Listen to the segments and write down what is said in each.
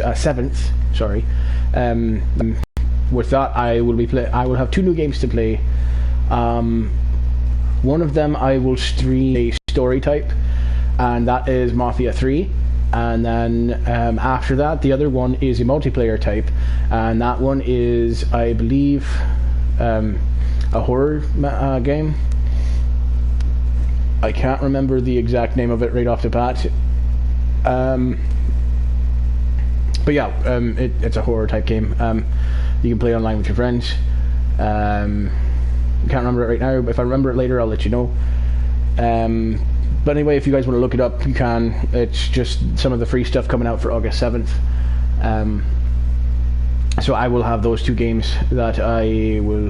7th. Sorry. With that, I will have 2 new games to play. One of them I will stream a story type, and that is Mafia 3. And then after that, the other one is a multiplayer type, and that one is, I believe, a horror game. I can't remember the exact name of it right off the bat. But yeah, it's a horror type game. You can play online with your friends. Can't remember it right now, but if I remember it later, I'll let you know. But anyway, if you guys want to look it up, you can. It's just some of the free stuff coming out for August 7th. So I will have those 2 games that I will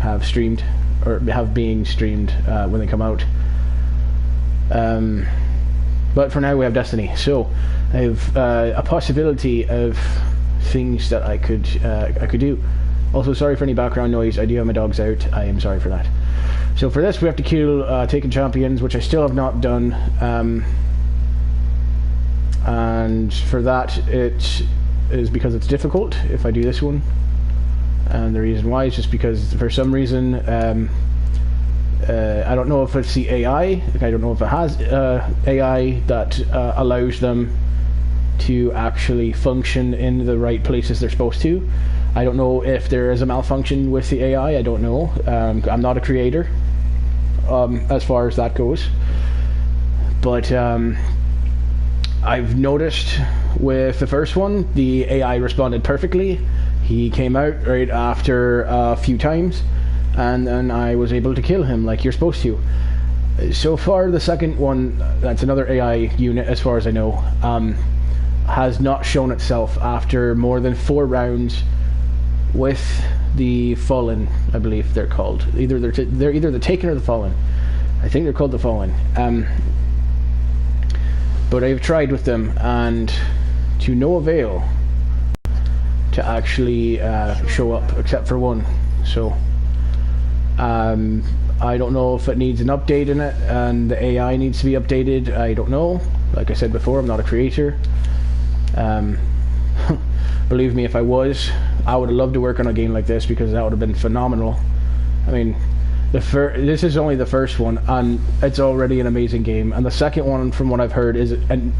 have streamed, or have being streamed when they come out. But for now we have Destiny. So I have a possibility of things that I could do. Also, sorry for any background noise. I do have my dogs out. I am sorry for that. So for this, we have to kill Taken Champions, which I still have not done. And for that, it is because it's difficult if I do this one. And the reason why is just because for some reason, I don't know if it's the AI. I don't know if it has AI that allows them to actually function in the right places they're supposed to. I don't know if there is a malfunction with the AI. I don't know. I'm not a creator as far as that goes. But I've noticed with the first one, the AI responded perfectly. He came out right after a few times, and then I was able to kill him like you're supposed to. So far, the second one, that's another AI unit as far as I know, has not shown itself after more than 4 rounds with the Fallen, I believe they're called. They're either the Taken or the Fallen. I think they're called the Fallen. But I've tried with them, and to no avail to actually show up, except for one. So I don't know if it needs an update in it, and the AI needs to be updated. I don't know. Like I said before, I'm not a creator. Believe me, if I was, I would have loved to work on a game like this, because that would have been phenomenal. I mean, this is only the first one, and it's already an amazing game. And the second one, from what I've heard, is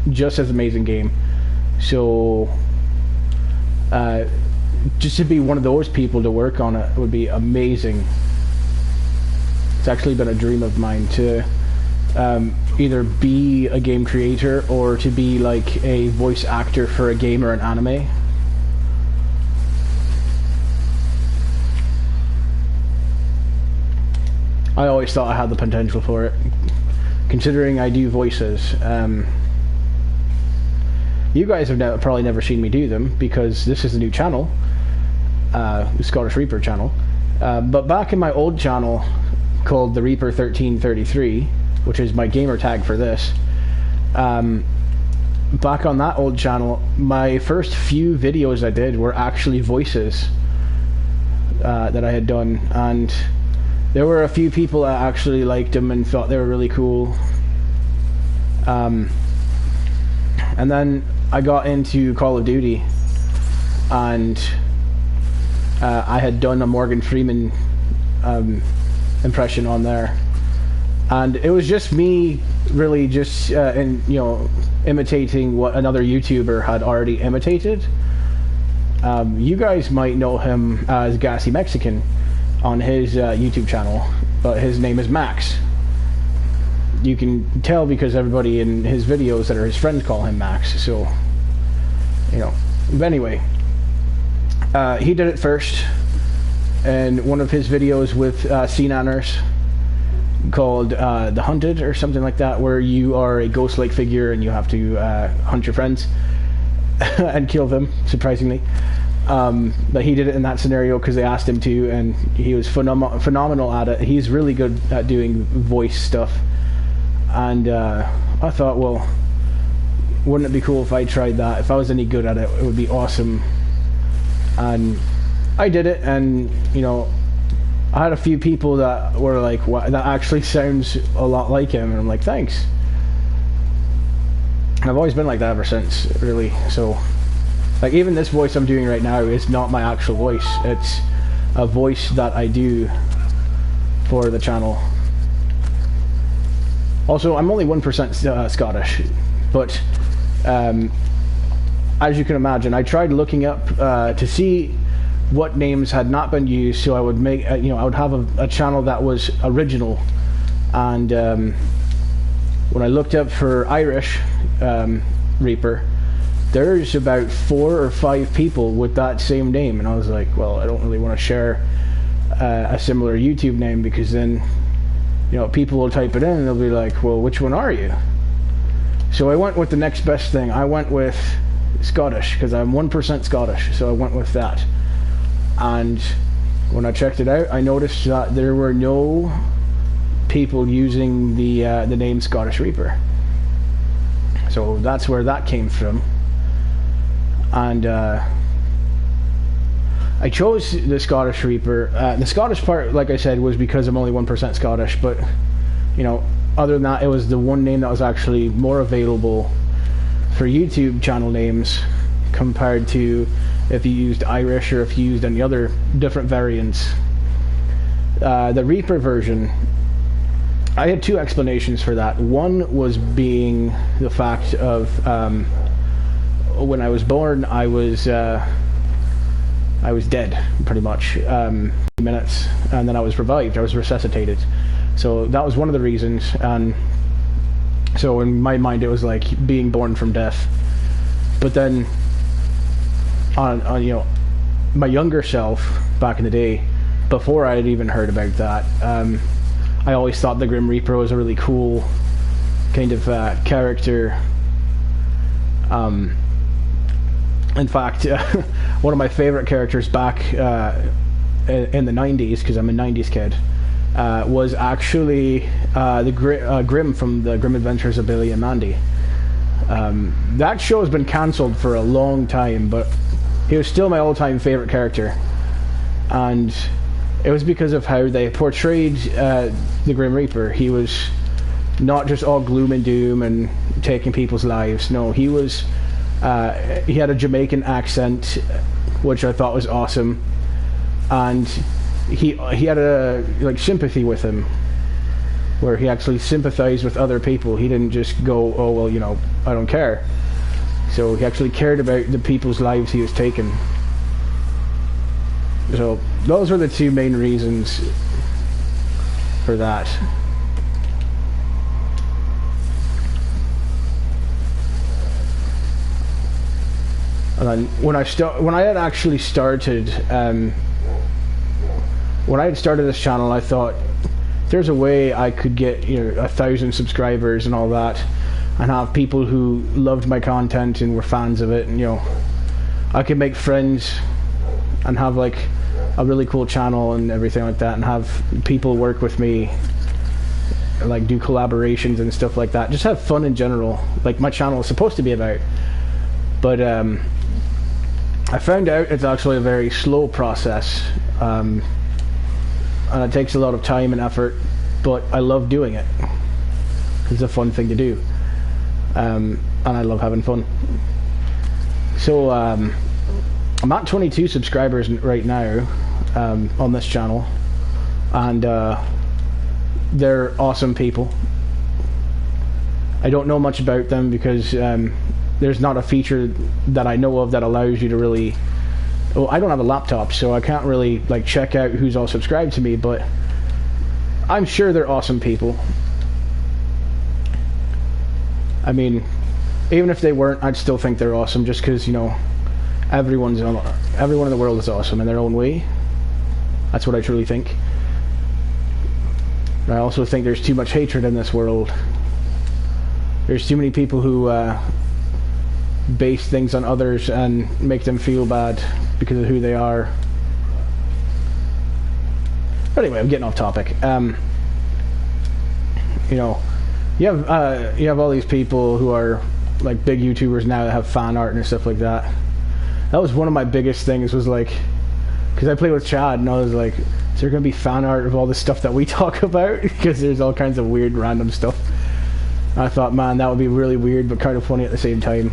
just as amazing game. So, just to be one of those people to work on it would be amazing. It's actually been a dream of mine to either be a game creator or to be like a voice actor for a game or an anime. I always thought I had the potential for it, considering I do voices. You guys have probably never seen me do them, because this is a new channel, the Scottish Reaper channel. But back in my old channel called the Reaper 1333, which is my gamer tag for this, back on that old channel, my first few videos I did were actually voices that I had done, and there were a few people that actually liked them and thought they were really cool. And then I got into Call of Duty, and I had done a Morgan Freeman impression on there, and it was just me really just imitating what another YouTuber had already imitated. You guys might know him as Gassy Mexican on his YouTube channel, but his name is Max. You can tell because everybody in his videos that are his friends call him Max, so but anyway, he did it first in one of his videos with C-Nanners called The Hunted or something like that, where you are a ghost-like figure and you have to hunt your friends and kill them, surprisingly. But he did it in that scenario because they asked him to, and he was phenomenal at it. He's really good at doing voice stuff, and I thought, well, wouldn't it be cool if I tried that? If I was any good at it, it would be awesome. And I did it, and I had a few people that were like, "Wow, that actually sounds a lot like him," and I'm like, "Thanks." I've always been like that ever since, really. So Like, even this voice I'm doing right now is not my actual voice. It's a voice that I do for the channel. Also, I'm only 1% Scottish, but as you can imagine, I tried looking up to see what names had not been used, so I would make, I would have a channel that was original. And when I looked up for Irish Reaper, there's about 4 or 5 people with that same name, and I was like, well, I don't really want to share a similar YouTube name, because then people will type it in and they'll be like, well, which one are you? So I went with the next best thing. I went with Scottish, because I'm 1% Scottish, so I went with that. And when I checked it out, I noticed that there were no people using the name Scottish Reaper. So that's where that came from. And I chose the Scottish Reaper. The Scottish part, like I said, was because I'm only 1% Scottish, but other than that, it was the one name that was actually more available for YouTube channel names compared to if you used Irish or if you used any other different variants. The Reaper version, I had 2 explanations for that. One was being the fact of when I was born, I was dead, pretty much, minutes, and then I was revived. I was resuscitated. So that was one of the reasons. And so in my mind, it was like being born from death. But then, on my younger self back in the day, before I had even heard about that, I always thought the Grim Reaper was a really cool kind of character. In fact, one of my favorite characters back in the 90s, because I'm a 90s kid, was actually the Grim from the Grim Adventures of Billy and Mandy. That show has been cancelled for a long time, but he was still my all-time favorite character. And it was because of how they portrayed the Grim Reaper. He was not just all gloom and doom and taking people's lives. No, he was... he had a Jamaican accent, which I thought was awesome, and he had a sympathy with him, where he actually sympathized with other people. He didn't just go, oh well, I don't care. So he actually cared about the people's lives he was taking. So those were the 2 main reasons for that. And then when I had started this channel, I thought there's a way I could get 1,000 subscribers and all that, and have people who loved my content and were fans of it, and I could make friends and have like a really cool channel and everything like that, and have people work with me, like do collaborations and stuff like that. Just have fun in general, like my channel is supposed to be about. But I found out it's actually a very slow process, and it takes a lot of time and effort, but I love doing it. It's a fun thing to do, and I love having fun. So I'm at 22 subscribers right now on this channel, and they're awesome people. I don't know much about them because there's not a feature that I know of that allows you to really... Well, I don't have a laptop, so I can't really check out who's all subscribed to me, but I'm sure they're awesome people. I mean, even if they weren't, I'd still think they're awesome, just because, everyone in the world is awesome in their own way. That's what I truly think. But I also think there's too much hatred in this world. There's too many people who base things on others and make them feel bad because of who they are. But anyway, I'm getting off topic. You have all these people who are like big YouTubers now that have fan art and stuff like that. That was one of my biggest things, was because I played with Chad and I was like, is there going to be fan art of all the stuff that we talk about? Because there's all kinds of weird random stuff. And I thought, man, that would be really weird but kind of funny at the same time.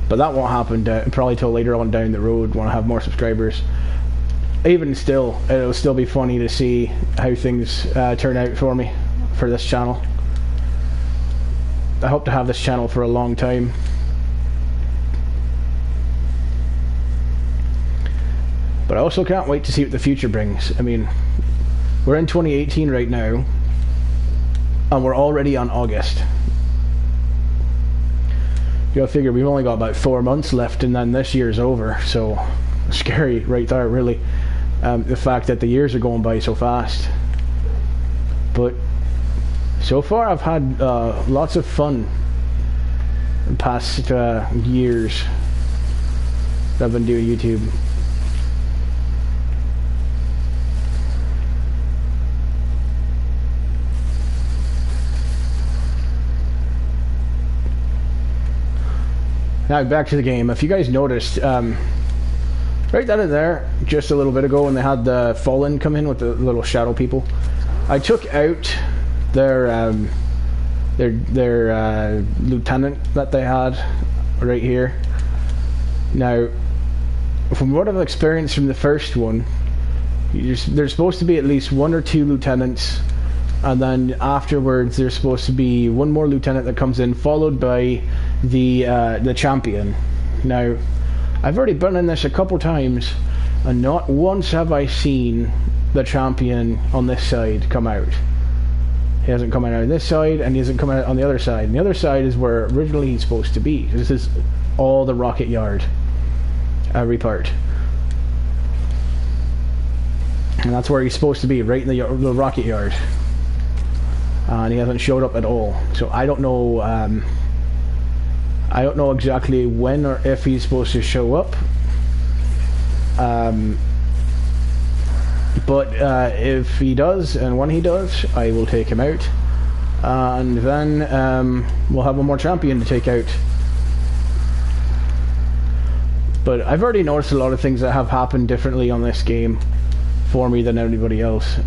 but that won't happen probably till later on down the road when I have more subscribers. Even still, it'll still be funny to see how things turn out for me for this channel. I hope to have this channel for a long time. But I also can't wait to see what the future brings. I mean, we're in 2018 right now, and we're already on August. You gotta figure we've only got about 4 months left, and then this year's over. So scary right there, really. The fact that the years are going by so fast. But so far I've had lots of fun in the past years that I've been doing YouTube. Now back to the game. If you guys noticed, right down in there, just a little bit ago when they had the Fallen come in with the little shadow people, I took out their lieutenant that they had right here. Now, from what I've experienced from the first one, there's supposed to be at least 1 or 2 lieutenants, and then afterwards there's supposed to be 1 more lieutenant that comes in, followed by the champion. Now, I've already been in this a couple times, and not once have I seen the champion on this side come out. He hasn't come out on this side, and he hasn't come out on the other side. And the other side is where originally he's supposed to be. This is all the rocket yard, every part. And that's where he's supposed to be, right in the rocket yard. And he hasn't showed up at all. So I don't know. I don't know exactly when or if he's supposed to show up. But if he does, and when he does, I will take him out. And then we'll have 1 more champion to take out. But I've already noticed a lot of things that have happened differently on this game for me than anybody else.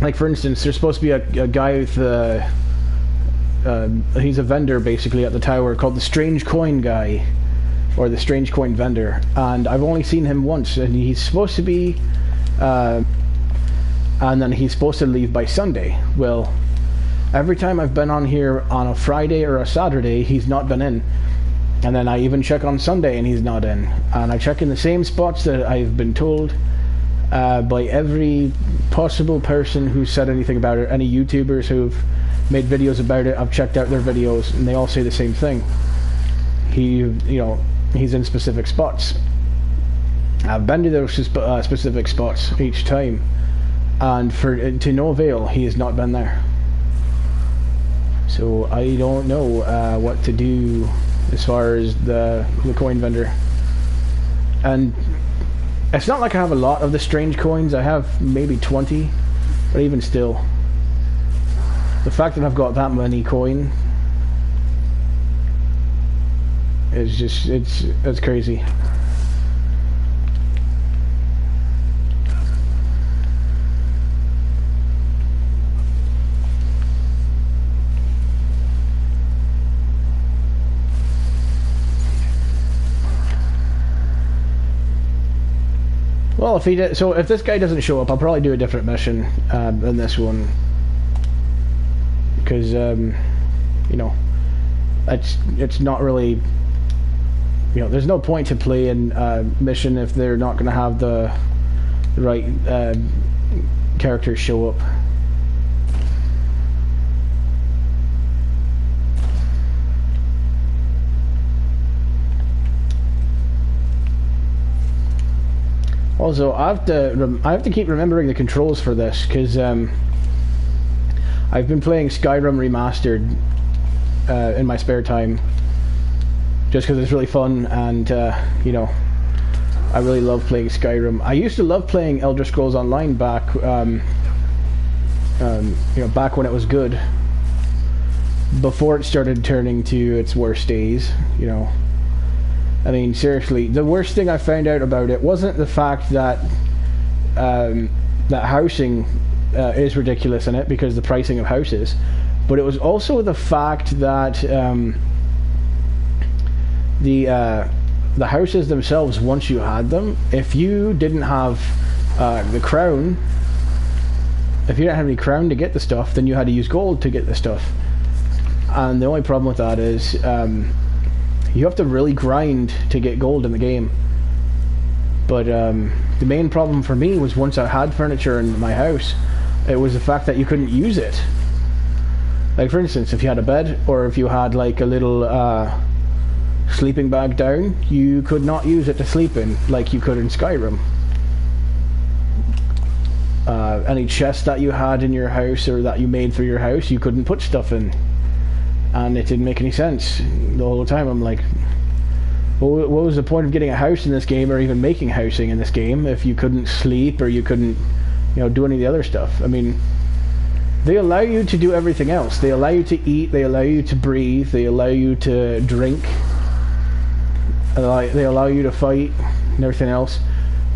Like for instance, there's supposed to be a guy with he's a vendor basically at the tower called the Strange Coin guy, or the Strange Coin vendor, and I've only seen him once, and he's supposed to be and then he's supposed to leave by Sunday. Well, every time I've been on here on a Friday or a Saturday, he's not been in, and then I even check on Sunday and he's not in, and I check in the same spots that I've been told by every possible person who said anything about it. Any YouTubers who've made videos about it, I've checked out their videos, and they all say the same thing. He's in specific spots. I've been to those specific spots each time, and to no avail. He has not been there. So I don't know what to do as far as the coin vendor. And it's not like I have a lot of the strange coins. I have maybe 20, but even still, the fact that I've got that many coin is just, it's crazy. Well, if this guy doesn't show up, I'll probably do a different mission than this one, because it's not really, there's no point to play in a mission if they're not going to have the right characters show up. Also, I have to keep remembering the controls for this, because I've been playing Skyrim Remastered in my spare time, just because it's really fun, and I really love playing Skyrim. I used to love playing Elder Scrolls Online back, back when it was good, before it started turning to its worst days. I mean, seriously, the worst thing I found out about it wasn't the fact that that housing is ridiculous in it, because the pricing of houses, but it was also the fact that the houses themselves, once you had them, if you didn't have the crown, if you didn't have any crown to get the stuff, then you had to use gold to get the stuff. And the only problem with that is you have to really grind to get gold in the game. But the main problem for me was, once I had furniture in my house, it was the fact that you couldn't use it. Like, for instance, if you had a bed, or if you had like a little sleeping bag down, you could not use it to sleep in like you could in Skyrim. Any chest that you had in your house, or that you made for your house, you couldn't put stuff in. And it didn't make any sense. The whole time I'm like, well, what was the point of getting a house in this game, or even making housing in this game, if you couldn't sleep, or you couldn't, do any of the other stuff? I mean, they allow you to do everything else. They allow you to eat, they allow you to breathe, they allow you to drink, they allow you to fight and everything else,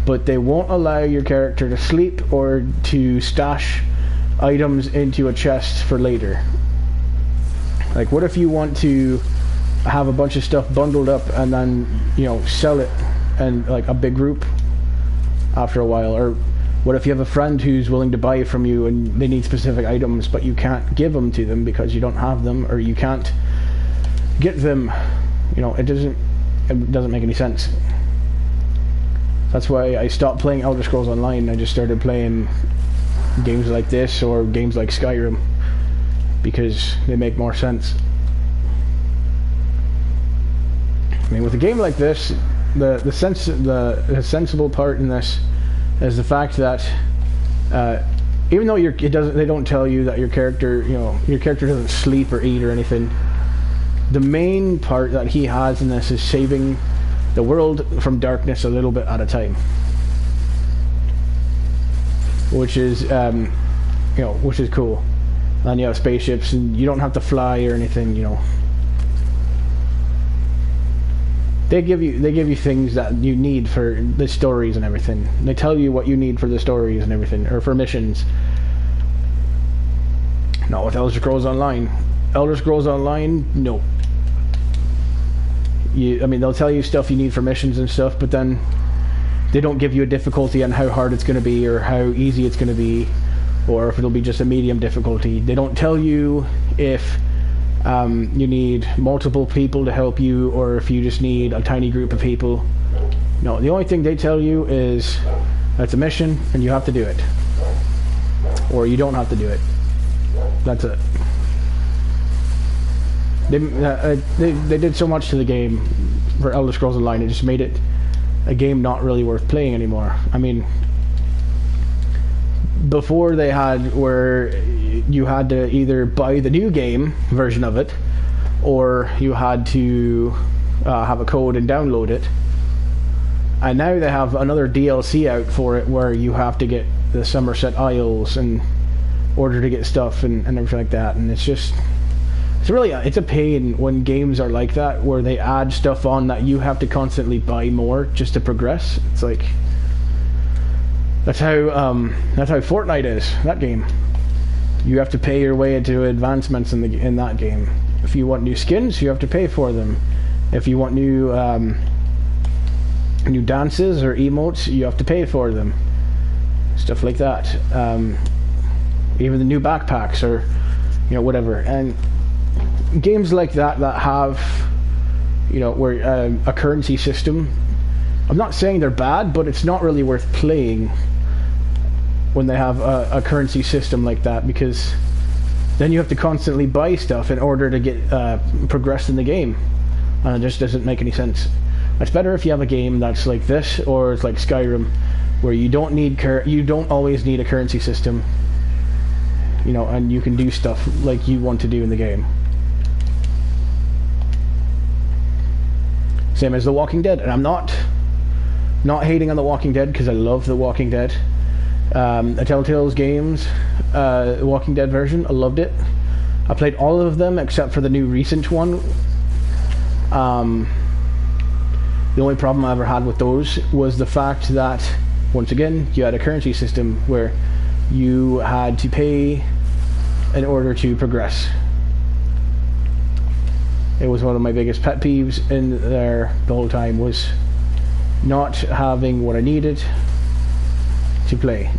but they won't allow your character to sleep or to stash items into a chest for later. Like, what if you want to have a bunch of stuff bundled up and then, sell it in like a big group after a while? Or what if you have a friend who's willing to buy from you and they need specific items, but you can't give them to them because you don't have them, or you can't get them? It doesn't make any sense. That's why I stopped playing Elder Scrolls Online. I just started playing games like this, or games like Skyrim, because they make more sense. I mean, with a game like this, the sensible part in this is the fact that even though they don't tell you that your character doesn't sleep or eat or anything, the main part that he has in this is saving the world from darkness a little bit at a time, which is which is cool. And you have spaceships, and you don't have to fly or anything. They give you things that you need for the stories and everything. They tell you what you need for the stories and everything, or for missions. Not with Elder Scrolls Online. Elder Scrolls Online, no. They'll tell you stuff you need for missions and stuff, but then they don't give you a difficulty on how hard it's going to be, or how easy it's going to be, or if it'll be just a medium difficulty. They don't tell you if you need multiple people to help you, or if you just need a tiny group of people. No, the only thing they tell you is it's a mission and you have to do it, or you don't have to do it. That's it. They did so much to the game for Elder Scrolls Online, it just made it a game not really worth playing anymore. I mean, before they had where you had to either buy the new game version of it, or you had to have a code and download it. And now they have another DLC out for it, where you have to get the Somerset Isles in order to get stuff and everything like that. And it's a pain when games are like that, where they add stuff on that you have to constantly buy more just to progress. It's like, that's how Fortnite is, that game. You have to pay your way into advancements in that game. If you want new skins, you have to pay for them. If you want new dances or emotes, you have to pay for them. Stuff like that. Even the new backpacks, or whatever. And games like that have where a currency system, I'm not saying they're bad, but it's not really worth playing when they have a currency system like that, because then you have to constantly buy stuff in order to get progress in the game, and it just doesn't make any sense. It's better if you have a game that's like this, or it's like Skyrim, where you don't always need a currency system, and you can do stuff like you want to do in the game. Same as The Walking Dead, and I'm not hating on The Walking Dead, because I love The Walking Dead. The Telltale's games, The Walking Dead version, I loved it. I played all of them except for the new recent one. The only problem I ever had with those was the fact that, once again, you had a currency system where you had to pay in order to progress. It was one of my biggest pet peeves in there the whole time, was not having what I needed to play.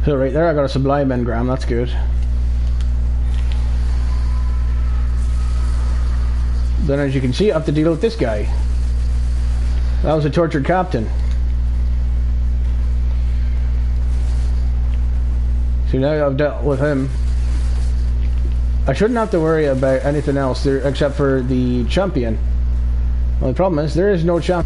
So right there I got a sublime engram, that's good. Then as you can see I have to deal with this guy. That was a tortured captain. So now I've dealt with him. I shouldn't have to worry about anything else there except for the champion. Well, the problem is there is no champion.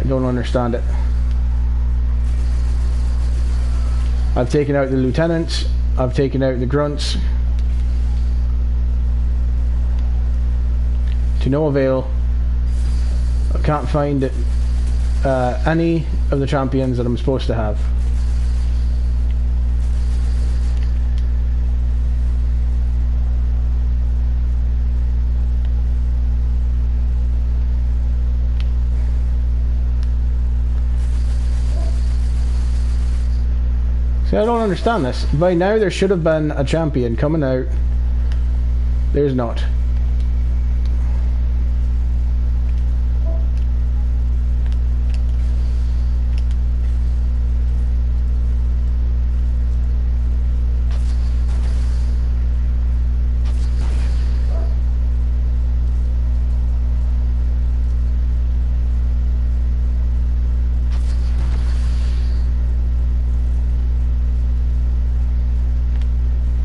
Don't understand it. I've taken out the lieutenants, I've taken out the grunts, to no avail. I can't find any of the champions that I'm supposed to have. See, I don't understand this. By now there should have been a champion coming out. There's not.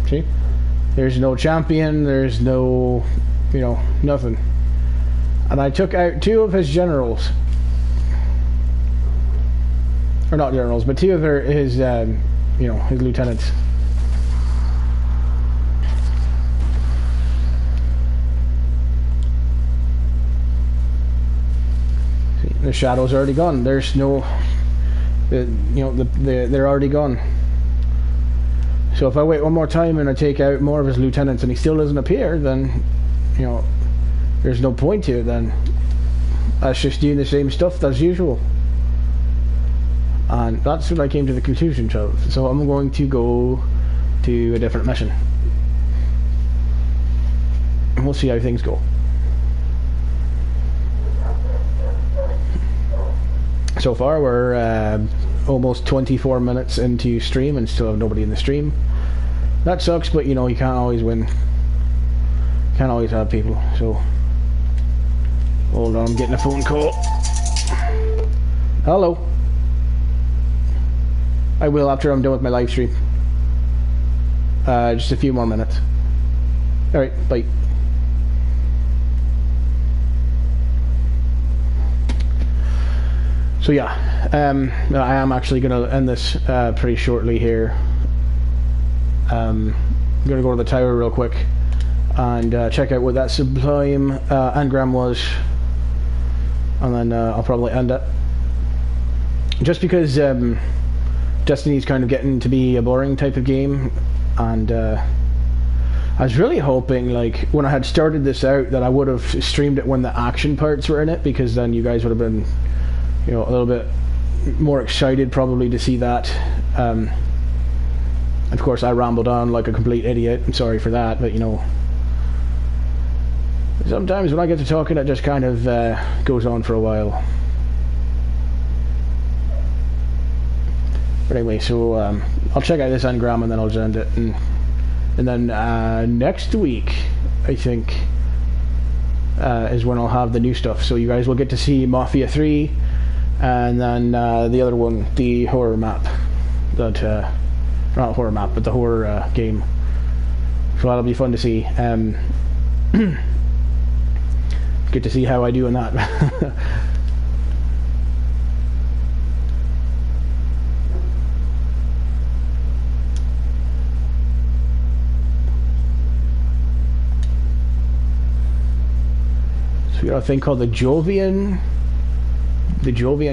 See? There's no champion, there's no, you know, nothing. And I took out 2 of his generals. Or not generals, but 2 of his, you know, his lieutenants. See, the shadow's already gone. There's no, you know, they're already gone. So if I wait one more time and I take out more of his lieutenants and he still doesn't appear, then, you know, there's no point to it then. That's just doing the same stuff as usual. And that's what I came to the conclusion of. So I'm going to go to a different mission. And we'll see how things go. So far we're almost 24 minutes into stream and still have nobody in the stream. That sucks, but you know, you can't always win. Can't always have people, so... Hold on, I'm getting a phone call. Hello. I will after I'm done with my live stream. Just a few more minutes. Alright, bye. So yeah, I am actually going to end this pretty shortly here. I'm going to go to the tower real quick and check out what that sublime engram was, and then I'll probably end it. Just because Destiny's kind of getting to be a boring type of game, and I was really hoping, like, when I had started this out, that I would have streamed it when the action parts were in it, because then you guys would have been, you know, a little bit more excited probably to see that. Of course I rambled on like a complete idiot, I'm sorry for that, but you know, sometimes when I get to talking it just kind of goes on for a while. But anyway, so I'll check out this engram and then I'll just end it, and then next week I think is when I'll have the new stuff, so you guys will get to see Mafia 3 and then the other one, the horror map, that not horror map, but the horror game. So that'll be fun to see. Get to see how I do in that. got a thing called the Jovian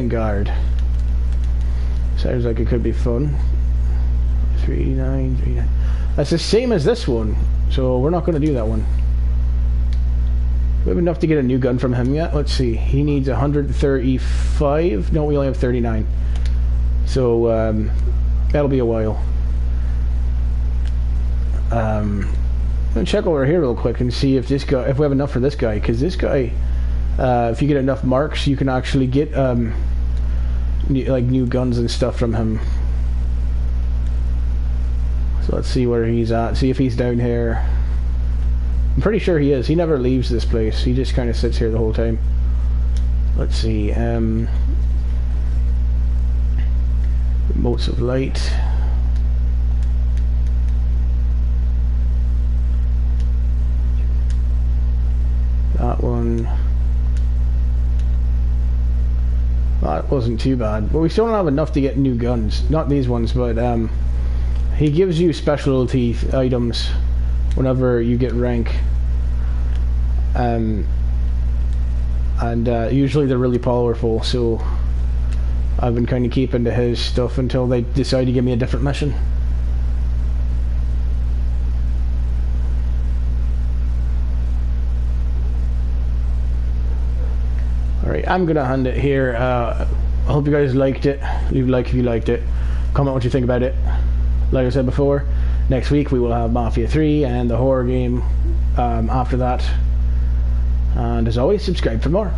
Guard. Sounds like it could be fun. 3939. That's the same as this one, so we're not going to do that one. Do we have enough to get a new gun from him yet? Let's see. He needs 135. No, we only have 39. So that'll be a while. I'm gonna check over here real quick and see if we have enough for this guy, because this guy, if you get enough marks, you can actually get new guns and stuff from him. So let's see where he's at. See if he's down here. I'm pretty sure he is. He never leaves this place. He just kind of sits here the whole time. Let's see. Motes of light. That one. That wasn't too bad, but we still don't have enough to get new guns. Not these ones, but he gives you specialty items whenever you get rank, and usually they're really powerful. So I've been kind of keeping to his stuff until they decide to give me a different mission. Alright, I'm gonna hand it here. I hope you guys liked it. Leave a like if you liked it. Comment what you think about it. Like I said before, next week we will have Mafia 3 and the horror game after that. And as always, subscribe for more.